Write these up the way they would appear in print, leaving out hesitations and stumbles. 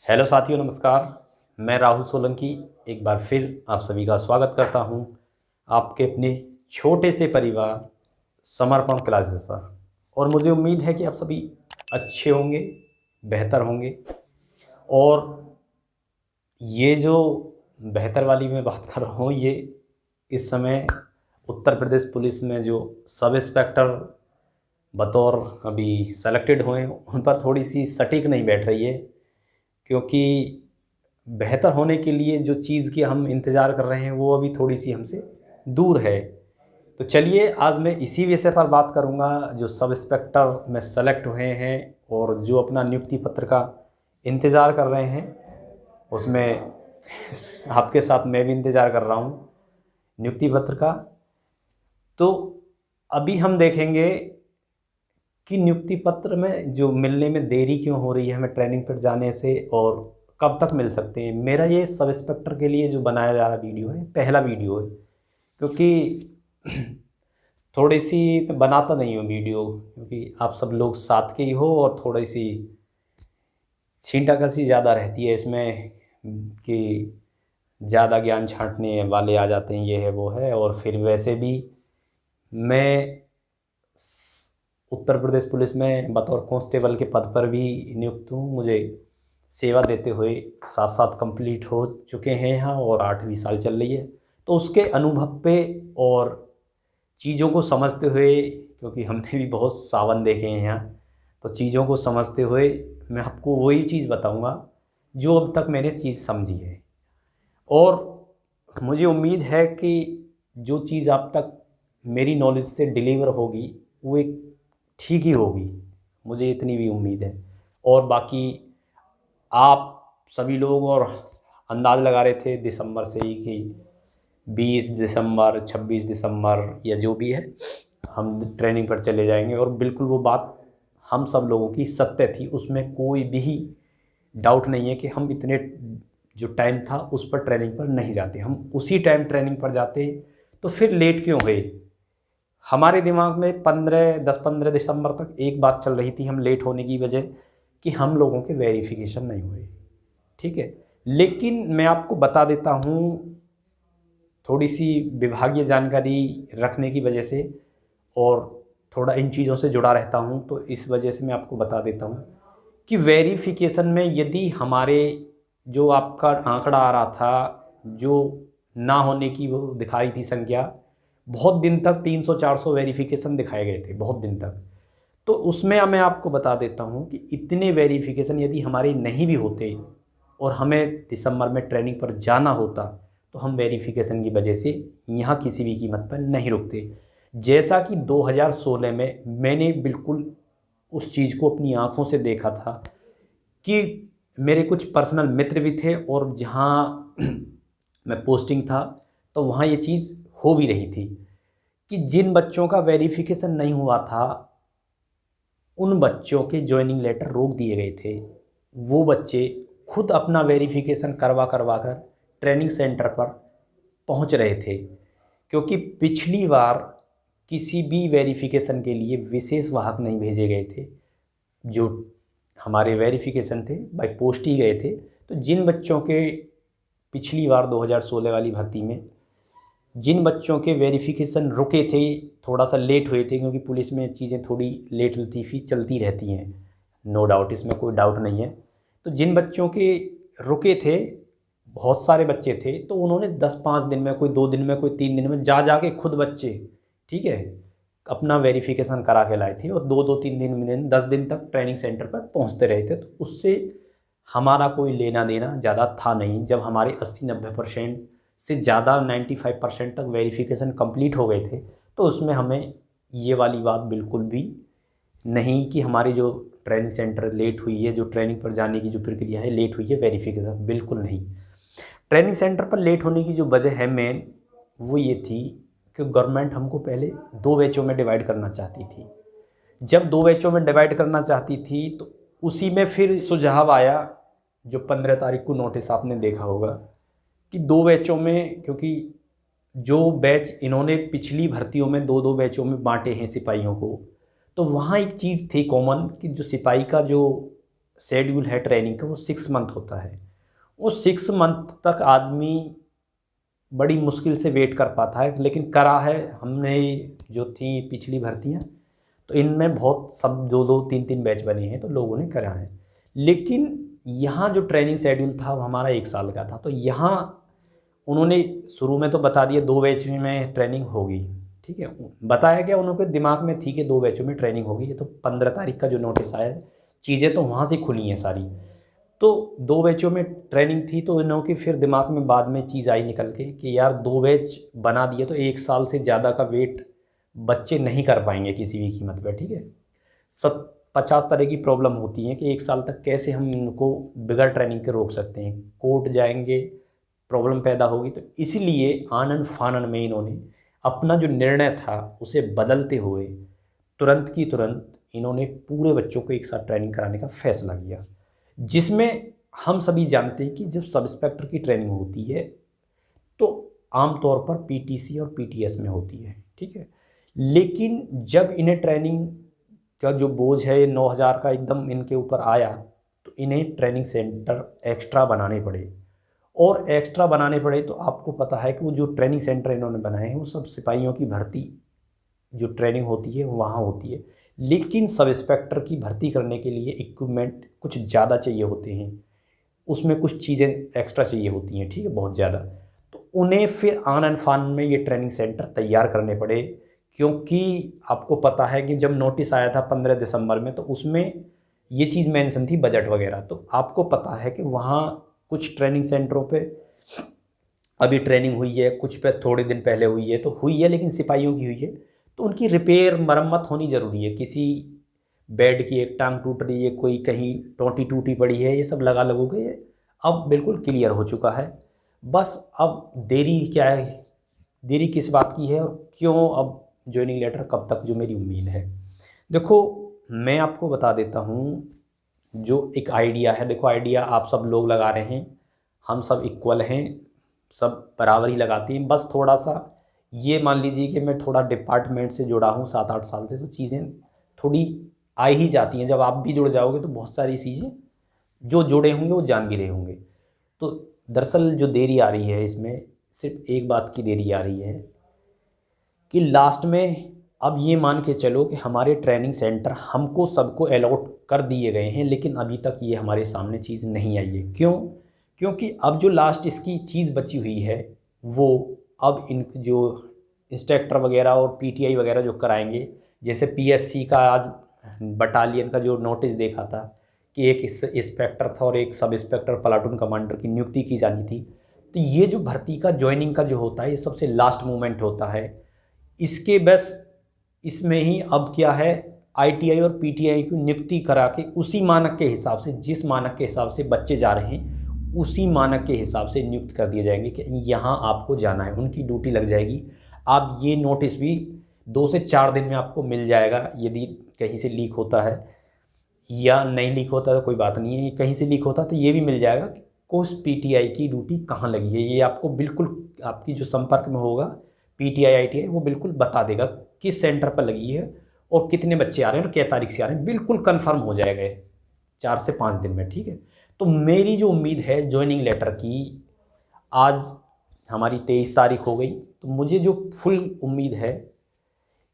Hello साथियों, नमस्कार। मैं राहुल सोलंकी एक बार फिर आप सभी का स्वागत करता हूं आपके अपने छोटे से परिवार समर्पण क्लासेस पर। और मुझे उम्मीद है कि आप सभी अच्छे होंगे, बेहतर होंगे। और ये जो बेहतर वाली मैं बात कर रहा हूँ, ये इस समय उत्तर प्रदेश पुलिस में जो सब इंस्पेक्टर बतौर अभी सेलेक्टेड हुए हैं, उन पर थोड़ी सी सटीक नहीं बैठ रही है। क्योंकि बेहतर होने के लिए जो चीज़ की हम इंतज़ार कर रहे हैं वो अभी थोड़ी सी हमसे दूर है। तो चलिए, आज मैं इसी विषय पर बात करूंगा। जो सब इंस्पेक्टर में सेलेक्ट हुए हैं और जो अपना नियुक्ति पत्र का इंतज़ार कर रहे हैं, उसमें आपके साथ मैं भी इंतज़ार कर रहा हूं नियुक्ति पत्र का। तो अभी हम देखेंगे कि नियुक्ति पत्र में जो मिलने में देरी क्यों हो रही है हमें ट्रेनिंग पर जाने से, और कब तक मिल सकते हैं। मेरा ये सब इंस्पेक्टर के लिए जो बनाया जा रहा वीडियो है, पहला वीडियो है। क्योंकि थोड़ी सी मैं बनाता नहीं हूँ वीडियो, क्योंकि आप सब लोग साथ के ही हो और थोड़ी सी छींटाकसी ज़्यादा रहती है इसमें कि ज़्यादा ज्ञान छांटने वाले आ जाते हैं, ये है वो है। और फिर वैसे भी मैं उत्तर प्रदेश पुलिस में बतौर कांस्टेबल के पद पर भी नियुक्त हूँ। मुझे सेवा देते हुए 7 साल कंप्लीट हो चुके हैं यहाँ, और 8वीं साल चल रही है। तो उसके अनुभव पे और चीज़ों को समझते हुए, क्योंकि हमने भी बहुत सावन देखे हैं यहाँ, तो चीज़ों को समझते हुए मैं आपको वही चीज़ बताऊँगा जो अब तक मैंने चीज़ समझी है। और मुझे उम्मीद है कि जो चीज़ आप तक मेरी नॉलेज से डिलीवर होगी वो एक ठीक ही होगी, मुझे इतनी भी उम्मीद है। और बाकी आप सभी लोग और अंदाज़ लगा रहे थे दिसंबर से ही कि 20 दिसंबर 26 दिसंबर या जो भी है हम ट्रेनिंग पर चले जाएंगे, और बिल्कुल वो बात हम सब लोगों की सत्य थी। उसमें कोई भी डाउट नहीं है कि हम इतने जो टाइम था उस पर ट्रेनिंग पर नहीं जाते, हम उसी टाइम ट्रेनिंग पर जाते। तो फिर लेट क्यों हुए? हमारे दिमाग में 15 दिसंबर तक एक बात चल रही थी हम लेट होने की वजह कि हम लोगों के वेरिफिकेशन नहीं हुए। ठीक है, लेकिन मैं आपको बता देता हूँ, थोड़ी सी विभागीय जानकारी रखने की वजह से और थोड़ा इन चीज़ों से जुड़ा रहता हूँ, तो इस वजह से मैं आपको बता देता हूँ कि वेरिफिकेशन में यदि हमारे जो आपका आंकड़ा आ रहा था, जो ना होने की वो दिखाई थी संख्या, बहुत दिन तक 300-400 वेरिफिकेशन दिखाए गए थे बहुत दिन तक। तो उसमें मैं आपको बता देता हूँ कि इतने वेरिफिकेशन यदि हमारे नहीं भी होते और हमें दिसंबर में ट्रेनिंग पर जाना होता, तो हम वेरिफिकेशन की वजह से यहाँ किसी भी कीमत पर नहीं रुकते। जैसा कि 2016 में मैंने बिल्कुल उस चीज़ को अपनी आंखों से देखा था कि मेरे कुछ पर्सनल मित्र भी थे, और जहाँ मैं पोस्टिंग था तो वहाँ ये चीज़ हो भी रही थी कि जिन बच्चों का वेरिफिकेशन नहीं हुआ था उन बच्चों के जॉइनिंग लेटर रोक दिए गए थे। वो बच्चे खुद अपना वेरिफिकेशन करवा करवा कर ट्रेनिंग सेंटर पर पहुंच रहे थे, क्योंकि पिछली बार किसी भी वेरिफिकेशन के लिए विशेष वाहक नहीं भेजे गए थे। जो हमारे वेरिफिकेशन थे बाय पोस्ट ही गए थे। तो जिन बच्चों के पिछली बार 2016 वाली भर्ती में जिन बच्चों के वेरिफिकेशन रुके थे, थोड़ा सा लेट हुए थे, क्योंकि पुलिस में चीज़ें थोड़ी लेट लतीफ़ी चलती रहती हैं, नो डाउट, इसमें कोई डाउट नहीं है। तो जिन बच्चों के रुके थे, बहुत सारे बच्चे थे, तो उन्होंने 10-5 दिन में, कोई 2 दिन में, कोई 3 दिन में जा के खुद बच्चे, ठीक है, अपना वेरिफिकेशन करा के लाए थे, और 2-2 3 दिन में 10 दिन तक ट्रेनिंग सेंटर पर पहुँचते रहे थे। तो उससे हमारा कोई लेना देना ज़्यादा था नहीं। जब हमारे 80-90% से ज़्यादा 95% तक वेरिफिकेशन कंप्लीट हो गए थे, तो उसमें हमें ये वाली बात बिल्कुल भी नहीं कि हमारी जो ट्रेनिंग सेंटर लेट हुई है, जो ट्रेनिंग पर जाने की जो प्रक्रिया है लेट हुई है, वेरिफिकेशन बिल्कुल नहीं। ट्रेनिंग सेंटर पर लेट होने की जो वजह है मेन, वो ये थी कि गवर्नमेंट हमको पहले 2 बैचों में डिवाइड करना चाहती थी। जब 2 बैचों में डिवाइड करना चाहती थी तो उसी में फिर सुझाव आया, जो 15 तारीख को नोटिस आपने देखा होगा, कि 2 बैचों में, क्योंकि जो बैच इन्होंने पिछली भर्तियों में 2-2 बैचों में बांटे हैं सिपाहियों को, तो वहाँ एक चीज़ थी कॉमन कि जो सिपाही का जो शेड्यूल है ट्रेनिंग का वो 6 मंथ होता है। वो 6 मंथ तक आदमी बड़ी मुश्किल से वेट कर पाता है, लेकिन करा है हमने। जो थी पिछली भर्तियाँ, तो इनमें बहुत सब 2-2 3-3 बैच बने हैं, तो लोगों ने करा है। लेकिन यहाँ जो ट्रेनिंग शेड्यूल था वो हमारा 1 साल का था। तो यहाँ उन्होंने शुरू में तो बता दिया 2 बैच में ट्रेनिंग होगी, ठीक है। बताया गया उनके दिमाग में थी कि 2 बैचों में ट्रेनिंग होगी। ये तो 15 तारीख का जो नोटिस आया, चीज़ें तो वहाँ से खुली हैं सारी। तो 2 बैचों में ट्रेनिंग थी, तो इन्हों की फिर दिमाग में बाद में चीज़ आई निकल के कि यार 2 बैच बना दिए तो 1 साल से ज़्यादा का वेट बच्चे नहीं कर पाएंगे किसी भी कीमत पर, ठीक है। 50 तरह की प्रॉब्लम होती हैं कि 1 साल तक कैसे हम इनको बगैर ट्रेनिंग के रोक सकते हैं, कोर्ट जाएंगे, प्रॉब्लम पैदा होगी। तो इसलिए आनन फानन में इन्होंने अपना जो निर्णय था उसे बदलते हुए तुरंत की तुरंत इन्होंने पूरे बच्चों को एक साथ ट्रेनिंग कराने का फैसला किया, जिसमें हम सभी जानते हैं कि जब सब इंस्पेक्टर की ट्रेनिंग होती है तो आमतौर पर पीटीसी और पीटीएस में होती है, ठीक है। लेकिन जब इन्हें ट्रेनिंग का जो बोझ है 9,000 का एकदम इनके ऊपर आया, तो इन्हें ट्रेनिंग सेंटर एक्स्ट्रा बनाने पड़े। और एक्स्ट्रा बनाने पड़े तो आपको पता है कि वो जो ट्रेनिंग सेंटर इन्होंने बनाए हैं वो सब सिपाहियों की भर्ती जो ट्रेनिंग होती है वहाँ होती है। लेकिन सब इंस्पेक्टर की भर्ती करने के लिए इक्विपमेंट कुछ ज़्यादा चाहिए होते हैं, उसमें कुछ चीज़ें एक्स्ट्रा चाहिए होती हैं, ठीक है, बहुत ज़्यादा। तो उन्हें फिर आन फान में ये ट्रेनिंग सेंटर तैयार करने पड़े, क्योंकि आपको पता है कि जब नोटिस आया था 15 दिसंबर में, तो उसमें ये चीज़ मेंशन थी बजट वगैरह। तो आपको पता है कि वहाँ कुछ ट्रेनिंग सेंटरों पे अभी ट्रेनिंग हुई है, कुछ पे थोड़े दिन पहले हुई है, तो हुई है, लेकिन सिपाहियों की हुई है तो उनकी रिपेयर मरम्मत होनी ज़रूरी है। किसी बेड की एक टांग टूट रही है, कोई कहीं टोटी टूटी पड़ी है, ये सब लगा लगो के अब बिल्कुल क्लियर हो चुका है। बस अब देरी क्या है, देरी किस बात की है और क्यों, अब ज्वाइनिंग लेटर कब तक, जो मेरी उम्मीद है। देखो मैं आपको बता देता हूँ जो एक आइडिया है। देखो आइडिया आप सब लोग लगा रहे हैं, हम सब इक्वल हैं, सब बराबर ही लगाते हैं। बस थोड़ा सा ये मान लीजिए कि मैं थोड़ा डिपार्टमेंट से जुड़ा हूँ 7-8 साल से, तो चीज़ें थोड़ी आ ही जाती हैं। जब आप भी जुड़ जाओगे तो बहुत सारी चीज़ें जो जुड़े होंगे वो जान भी रहे होंगे। तो दरअसल जो देरी आ रही है इसमें सिर्फ एक बात की देरी आ रही है कि लास्ट में अब ये मान के चलो कि हमारे ट्रेनिंग सेंटर हमको सबको अलॉट कर दिए गए हैं, लेकिन अभी तक ये हमारे सामने चीज़ नहीं आई है। क्यों? क्योंकि अब जो लास्ट इसकी चीज़ बची हुई है वो अब इन जो इंस्ट्रक्टर वगैरह और पीटीआई वगैरह जो कराएंगे, जैसे पीएससी का आज बटालियन का जो नोटिस देखा था कि एक इंस्पेक्टर था और एक सब इंस्पेक्टर प्लाटून कमांडर की नियुक्ति की जानी थी। तो ये जो भर्ती का ज्वाइनिंग का जो होता है ये सबसे लास्ट मोमेंट होता है। इसके बस इसमें ही अब क्या है, आईटीआई और पीटीआई की नियुक्ति करा के उसी मानक के हिसाब से, जिस मानक के हिसाब से बच्चे जा रहे हैं उसी मानक के हिसाब से नियुक्त कर दिए जाएंगे कि यहाँ आपको जाना है, उनकी ड्यूटी लग जाएगी। आप ये नोटिस भी 2 से 4 दिन में आपको मिल जाएगा। यदि कहीं से लीक होता है या नहीं लीक होता तो कोई बात नहीं है, कहीं से लीक होता तो ये भी मिल जाएगा कि उस पीटीआई की ड्यूटी कहाँ लगी है। ये आपको बिल्कुल आपकी जो संपर्क में होगा पीटीआई आईटीआई वो बिल्कुल बता देगा किस सेंटर पर लगी है और कितने बच्चे आ रहे हैं और क्या तारीख से आ रहे हैं, बिल्कुल कंफर्म हो जाएगा 4 से 5 दिन में, ठीक है। तो मेरी जो उम्मीद है ज्वाइनिंग लेटर की, आज हमारी 23 तारीख हो गई, तो मुझे जो फुल उम्मीद है,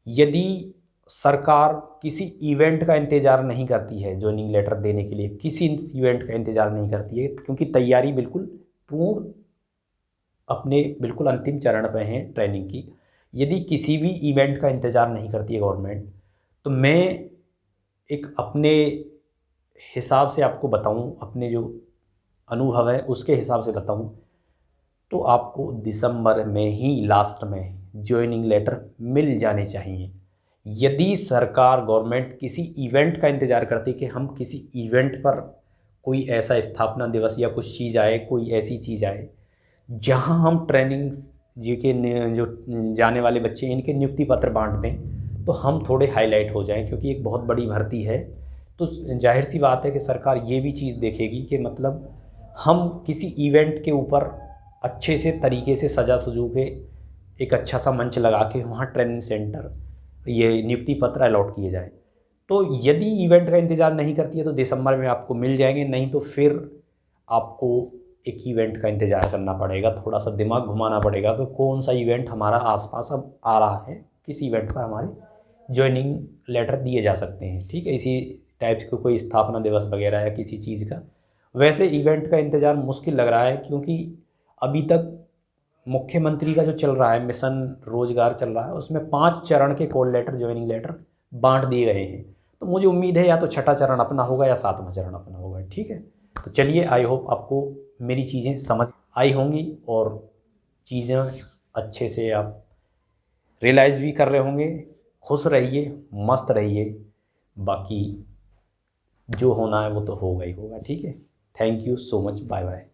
यदि सरकार किसी इवेंट का इंतज़ार नहीं करती है ज्वाइनिंग लेटर देने के लिए, किसी इवेंट का इंतज़ार नहीं करती है, क्योंकि तैयारी बिल्कुल पूर्ण अपने बिल्कुल अंतिम चरण पे हैं ट्रेनिंग की, यदि किसी भी इवेंट का इंतज़ार नहीं करती है गवर्नमेंट, तो मैं एक अपने हिसाब से आपको बताऊं, अपने जो अनुभव है उसके हिसाब से बताऊं, तो आपको दिसंबर में ही लास्ट में ज्वाइनिंग लेटर मिल जाने चाहिए। यदि सरकार गवर्नमेंट किसी इवेंट का इंतज़ार करती कि हम किसी इवेंट पर कोई ऐसा स्थापना दिवस या कुछ चीज़ आए, कोई ऐसी चीज़ आए जहां हम ट्रेनिंग जी के जो जाने वाले बच्चे इनके नियुक्ति पत्र बांट दें, तो हम थोड़े हाईलाइट हो जाएं, क्योंकि एक बहुत बड़ी भर्ती है। तो जाहिर सी बात है कि सरकार ये भी चीज़ देखेगी कि मतलब हम किसी इवेंट के ऊपर अच्छे से तरीके से सजा सजू के एक अच्छा सा मंच लगा के वहाँ ट्रेनिंग सेंटर ये नियुक्ति पत्र अलॉट किए जाए। तो यदि इवेंट का इंतज़ार नहीं करती है तो दिसंबर में आपको मिल जाएंगे, नहीं तो फिर आपको एक इवेंट का इंतज़ार करना पड़ेगा, थोड़ा सा दिमाग घुमाना पड़ेगा कि कौन सा इवेंट हमारा आसपास अब आ रहा है, किस इवेंट पर हमारे ज्वाइनिंग लेटर दिए जा सकते हैं। ठीक है, इसी टाइप के कोई स्थापना दिवस वगैरह या किसी चीज़ का। वैसे इवेंट का इंतज़ार मुश्किल लग रहा है, क्योंकि अभी तक मुख्यमंत्री का जो चल रहा है मिशन रोजगार चल रहा है, उसमें 5 चरण के कॉल लेटर, ज्वाइनिंग लेटर बांट दिए गए हैं। तो मुझे उम्मीद है या तो छठा चरण अपना होगा या 7वां चरण अपना होगा। ठीक है, तो चलिए, आई होप आपको मेरी चीज़ें समझ आई होंगी और चीज़ें अच्छे से आप रियलाइज़ भी कर रहे होंगे। खुश रहिए, मस्त रहिए, बाकी जो होना है वो तो होगा ही होगा। ठीक है, thank you so much, bye bye.